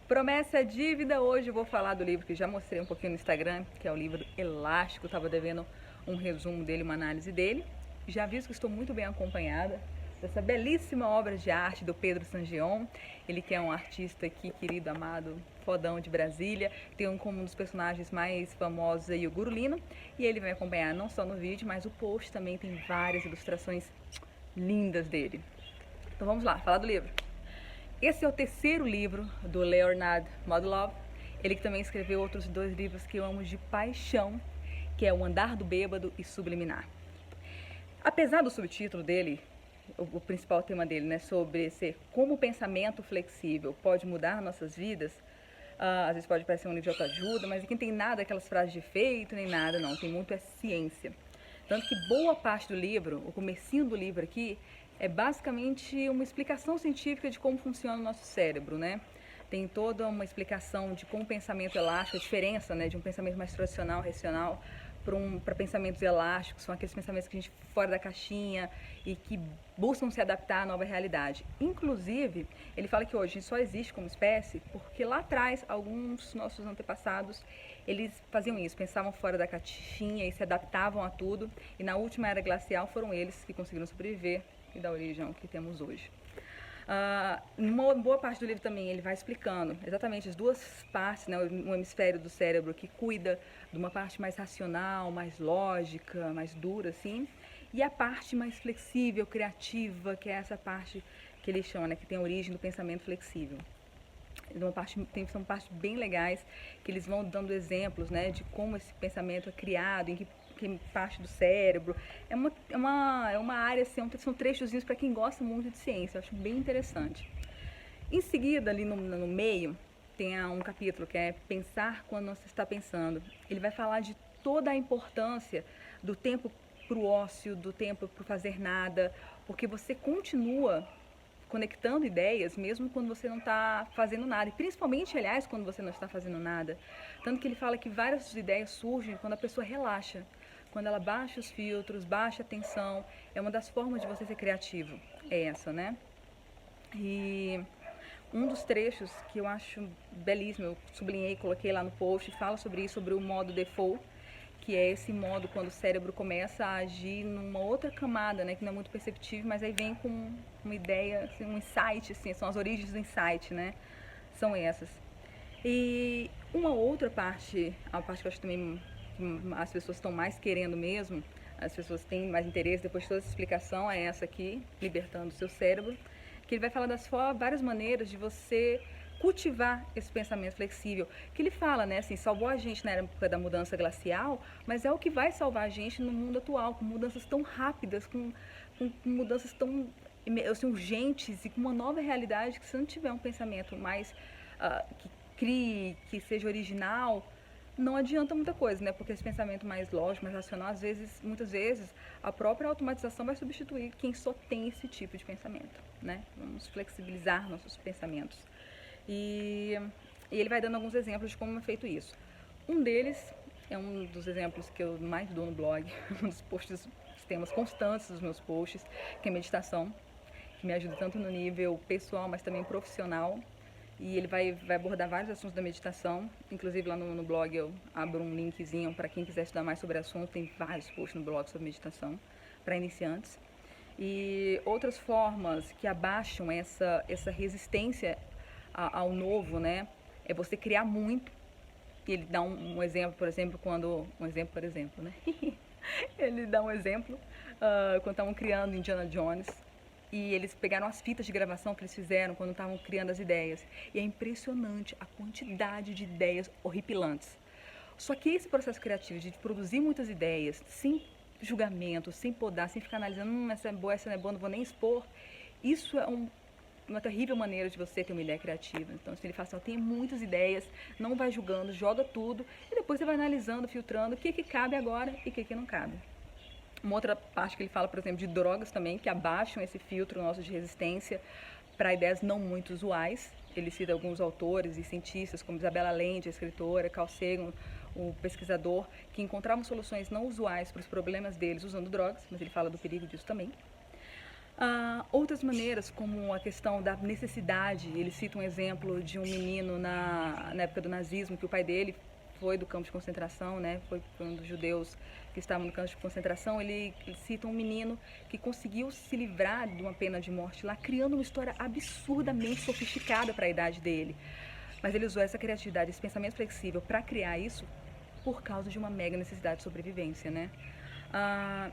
Promessa é dívida. Hoje eu vou falar do livro que já mostrei um pouquinho no Instagram, que é o livro Elástico. Estava devendo um resumo dele, uma análise dele. Já aviso que estou muito bem acompanhada dessa belíssima obra de arte do Pedro Sangeon. Ele que é um artista aqui, querido, amado, fodão de Brasília. Tem como um dos personagens mais famosos aí o Gurulino. E ele vai acompanhar não só no vídeo, mas o post também tem várias ilustrações lindas dele. Então vamos lá, falar do livro. Esse é o terceiro livro do Leonard Modlov. Ele que também escreveu outros dois livros que eu amo de paixão, que é O Andar do Bêbado e Subliminar. Apesar do subtítulo dele, o principal tema dele, né, sobre ser como o pensamento flexível pode mudar nossas vidas, às vezes pode parecer um livro de autoajuda, mas aqui não tem nada aquelas frases de efeito, nem nada, não. Tem muito ciência. Tanto que boa parte do livro, o comecinho do livro aqui, é basicamente uma explicação científica de como funciona o nosso cérebro, né? Tem toda uma explicação de como o pensamento elástico, a diferença, né, de um pensamento mais tradicional, racional, para pensamentos elásticos, são aqueles pensamentos que a gente fora da caixinha e que buscam se adaptar à nova realidade. Inclusive, ele fala que hoje a gente só existe como espécie porque lá atrás alguns nossos antepassados eles faziam isso, pensavam fora da caixinha e se adaptavam a tudo. E na última era glacial foram eles que conseguiram sobreviver e dar origem ao que temos hoje. Numa boa parte do livro também ele vai explicando exatamente as duas partes, né, um hemisfério do cérebro que cuida de uma parte mais racional, mais lógica, mais dura assim, e a parte mais flexível, criativa, que é essa parte que ele chama, né, que tem a origem do pensamento flexível. São partes bem legais que eles vão dando exemplos, né, de como esse pensamento é criado, em que parte do cérebro. É uma área, assim, são trechozinhos para quem gosta muito de ciência, eu acho bem interessante. Em seguida, ali no meio, tem um capítulo que é Pensar quando não se está pensando. Ele vai falar de toda a importância do tempo para o ócio, do tempo para fazer nada, porque você continua conectando ideias mesmo quando você não está fazendo nada, e principalmente, aliás, quando você não está fazendo nada. Tanto que ele fala que várias ideias surgem quando a pessoa relaxa, quando ela baixa os filtros, baixa a tensão. É uma das formas de você ser criativo, é essa, né? E um dos trechos que eu acho belíssimo, eu sublinhei, coloquei lá no post, fala sobre isso, sobre o modo default, que é esse modo quando o cérebro começa a agir numa outra camada, né, que não é muito perceptível, mas aí vem com uma ideia, assim, um insight, assim, são as origens do insight, né, são essas. E uma outra parte, a parte que eu acho também que as pessoas estão mais querendo mesmo, as pessoas têm mais interesse, depois de toda essa explicação, é essa aqui, Libertando o Seu Cérebro, que ele vai falar das várias maneiras de você cultivar esse pensamento flexível, que ele fala, né, assim, salvou a gente na época da mudança glacial, mas é o que vai salvar a gente no mundo atual, com mudanças tão rápidas, com mudanças tão assim, urgentes e com uma nova realidade, que se não tiver um pensamento mais que crie, que seja original, não adianta muita coisa, né? Porque esse pensamento mais lógico, mais racional, muitas vezes, a própria automatização vai substituir quem só tem esse tipo de pensamento, né? Vamos flexibilizar nossos pensamentos. E ele vai dando alguns exemplos de como é feito isso. Um deles é um dos exemplos que eu mais dou no blog, um dos posts, temas constantes dos meus posts, que é meditação, que me ajuda tanto no nível pessoal, mas também profissional. E ele vai abordar vários assuntos da meditação, inclusive lá no blog eu abro um linkzinho para quem quiser estudar mais sobre o assunto, tem vários posts no blog sobre meditação para iniciantes. E outras formas que abaixam essa resistência ao novo, né, é você criar muito. E ele dá um exemplo, por exemplo, né? Ele dá um exemplo quando estavam criando Indiana Jones, e eles pegaram as fitas de gravação que eles fizeram quando estavam criando as ideias. E é impressionante a quantidade de ideias horripilantes. Só que esse processo criativo de produzir muitas ideias, sem julgamento, sem podar, sem ficar analisando, essa é boa, essa não é boa, não vou nem expor, isso é uma terrível maneira de você ter uma ideia criativa. Então, se ele fala assim, tem muitas ideias, não vai julgando, joga tudo, e depois você vai analisando, filtrando o que cabe agora e o que não cabe. Uma outra parte que ele fala, por exemplo, de drogas também, que abaixam esse filtro nosso de resistência para ideias não muito usuais. Ele cita alguns autores e cientistas, como Isabella Allende, a escritora, Carl Sagan, o pesquisador, que encontravam soluções não usuais para os problemas deles usando drogas, mas ele fala do perigo disso também. Outras maneiras, como a questão da necessidade, ele cita um exemplo de um menino na época do nazismo, que o pai dele foi do campo de concentração, né? Foi um dos judeus que estavam no campo de concentração. Ele cita um menino que conseguiu se livrar de uma pena de morte lá, criando uma história absurdamente sofisticada para a idade dele. Mas ele usou essa criatividade, esse pensamento flexível para criar isso por causa de uma mega necessidade de sobrevivência, né?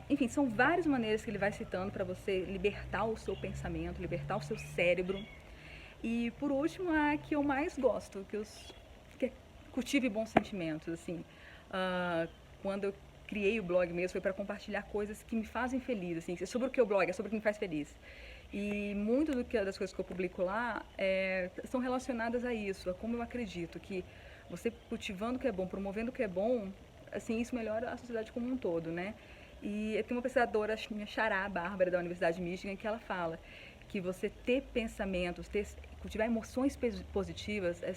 Enfim, são várias maneiras que ele vai citando para você libertar o seu pensamento, libertar o seu cérebro. E por último, a que eu mais gosto, que é cultive bons sentimentos, assim. Quando eu criei o blog mesmo, foi para compartilhar coisas que me fazem feliz, assim. Sobre o que o blog é, sobre o que me faz feliz. E muito das coisas que eu publico lá são relacionadas a isso, a como eu acredito que você cultivando o que é bom, promovendo o que é bom, assim, isso melhora a sociedade como um todo, né? E tem uma pesquisadora, minha xará, Bárbara, da Universidade de Michigan, que ela fala que você ter pensamentos, cultivar emoções positivas é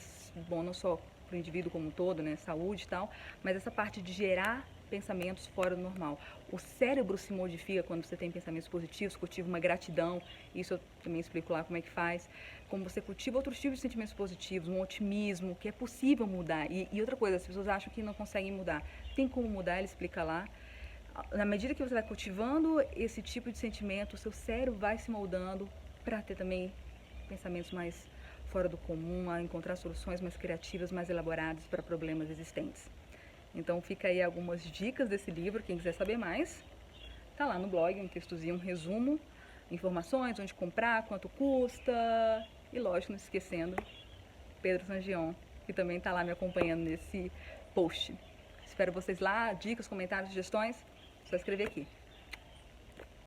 bom não só para o indivíduo como um todo, né, saúde e tal, mas essa parte de gerar pensamentos fora do normal. O cérebro se modifica quando você tem pensamentos positivos, cultiva uma gratidão, isso eu também explico lá como é que faz, como você cultiva outros tipos de sentimentos positivos, um otimismo, que é possível mudar. E outra coisa, as pessoas acham que não conseguem mudar. Tem como mudar, ele explica lá. Na medida que você vai cultivando esse tipo de sentimento, o seu cérebro vai se moldando para ter também pensamentos mais fora do comum, a encontrar soluções mais criativas, mais elaboradas para problemas existentes. Então fica aí algumas dicas desse livro, quem quiser saber mais, tá lá no blog, um textozinho, um resumo, informações, onde comprar, quanto custa, e lógico, não esquecendo, Pedro Sangion, que também tá lá me acompanhando nesse post. Espero vocês lá, dicas, comentários, sugestões, só escrever aqui.